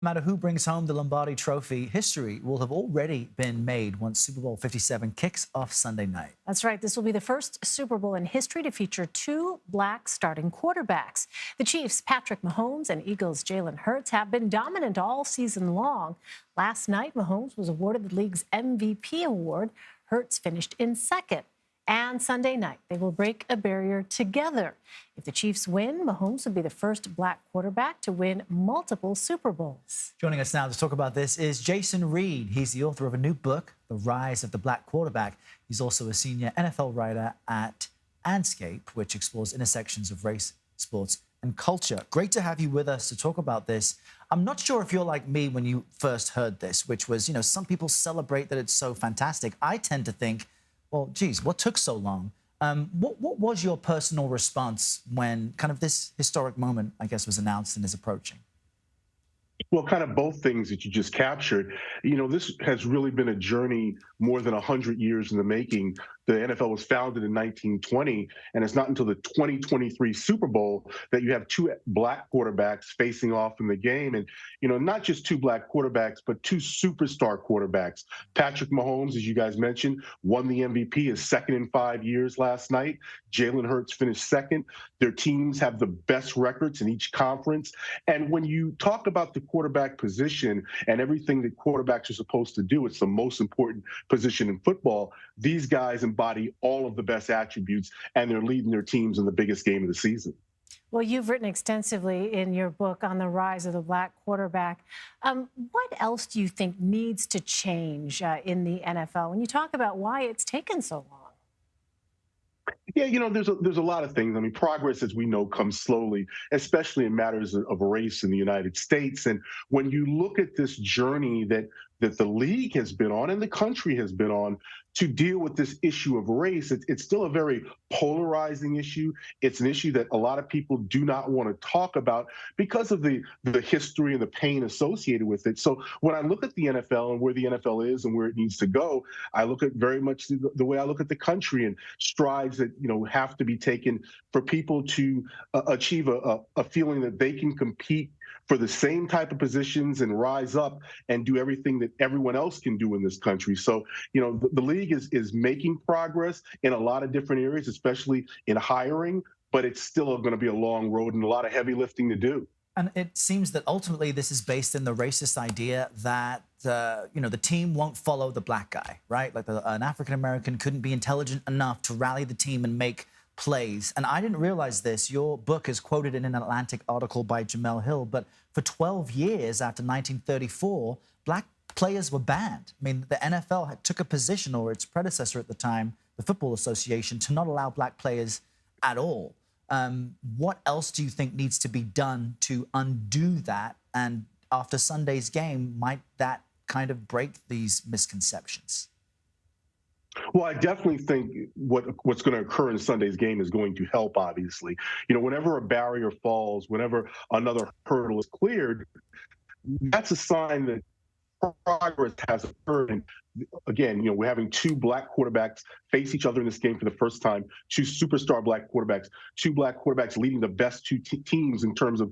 No matter who brings home the Lombardi Trophy, history will have already been made once Super Bowl 57 kicks off Sunday night. That's right. This will be the first Super Bowl in history to feature two black starting quarterbacks. The Chiefs' Patrick Mahomes and Eagles' Jalen Hurts have been dominant all season long. Last night, Mahomes was awarded the league's MVP award. Hurts finished in second. And Sunday night, they will break a barrier together. If the Chiefs win, Mahomes will be the first black quarterback to win multiple Super Bowls. Joining us now to talk about this is Jason Reid. He's the author of a new book, The Rise of the Black Quarterback. He's also a senior NFL writer at Andscape, which explores intersections of race, sports, and culture. Great to have you with us to talk about this. I'm not sure if you're like me when you first heard this, which was, some people celebrate that it's so fantastic. I tend to think, well, geez, what took so long? What was your personal response when kind of this historic moment, I guess, was announced and is approaching? Well, kind of both things that you just captured. This has really been a journey more than 100 years in the making. The NFL was founded in 1920, and it's not until the 2023 Super Bowl that you have two black quarterbacks facing off in the game. And, not just two black quarterbacks, but two superstar quarterbacks. Patrick Mahomes, as you guys mentioned, won the MVP, his second in 5 years last night. Jalen Hurts finished second. Their teams have the best records in each conference. And when you talk about the quarterback position and everything that quarterbacks are supposed to do, it's the most important position in football. These guys embody all of the best attributes, and they're leading their teams in the biggest game of the season. Well, you've written extensively in your book on the rise of the black quarterback. What else do you think needs to change in the NFL when you talk about why it's taken so long? Yeah, there's a lot of things. I mean, progress, as we know, comes slowly, especially in matters of race in the United States. And when you look at this journey that the league has been on and the country has been on to deal with this issue of race, it's still a very polarizing issue. It's an issue that a lot of people do not want to talk about because of the history and the pain associated with it. So when I look at the NFL and where the NFL is and where it needs to go, I look at very much the way I look at the country and strides that have to be taken for people to achieve a feeling that they can compete for the same type of positions and rise up and do everything that everyone else can do in this country. So, the league is making progress in a lot of different areas, especially in hiring, but it's still going to be a long road and a lot of heavy lifting to do. And it seems that ultimately this is based in the racist idea that, the team won't follow the black guy, right? Like an African-American couldn't be intelligent enough to rally the team and make plays. And I didn't realize this. Your book is quoted in an Atlantic article by Jamel Hill, but for 12 years after 1934, black players were banned. I mean, the NFL took a position, or its predecessor at the time, the Football Association, to not allow black players at all. What else do you think needs to be done to undo that? And after Sunday's game, might that kind of break these misconceptions? Well, I definitely think what's going to occur in Sunday's game is going to help, obviously. Whenever a barrier falls, whenever another hurdle is cleared, that's a sign that progress has occurred. And again, we're having two black quarterbacks face each other in this game for the first time, two superstar black quarterbacks leading the best two teams in terms of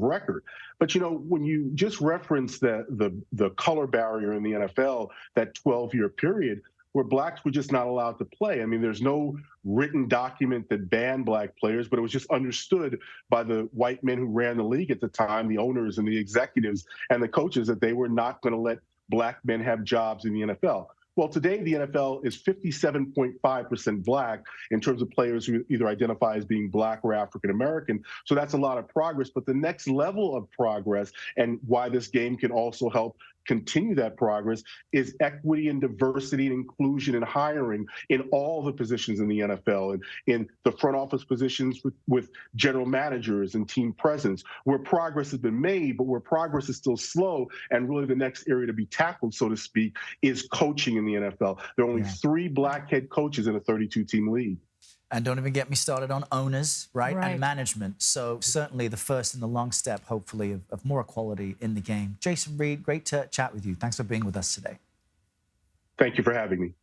record. But when you just reference the color barrier in the NFL, that 12-year period where blacks were just not allowed to play. I mean, there's no written document that banned black players, but it was just understood by the white men who ran the league at the time, the owners and the executives and the coaches, that they were not going to let black men have jobs in the NFL. Well, today the NFL is 57.5% black in terms of players who either identify as being black or African American. So that's a lot of progress. But the next level of progress, and why this game can also help continue that progress, is equity and diversity and inclusion and hiring in all the positions in the NFL and in the front office positions with general managers and team presidents, where progress has been made, but where progress is still slow. And really the next area to be tackled, so to speak, is coaching in the NFL. There are only 3 black head coaches in a 32-team league. And don't even get me started on owners, right? And management. So certainly the first in the long step, hopefully, of more equality in the game. Jason Reid, great to chat with you. Thanks for being with us today. Thank you for having me.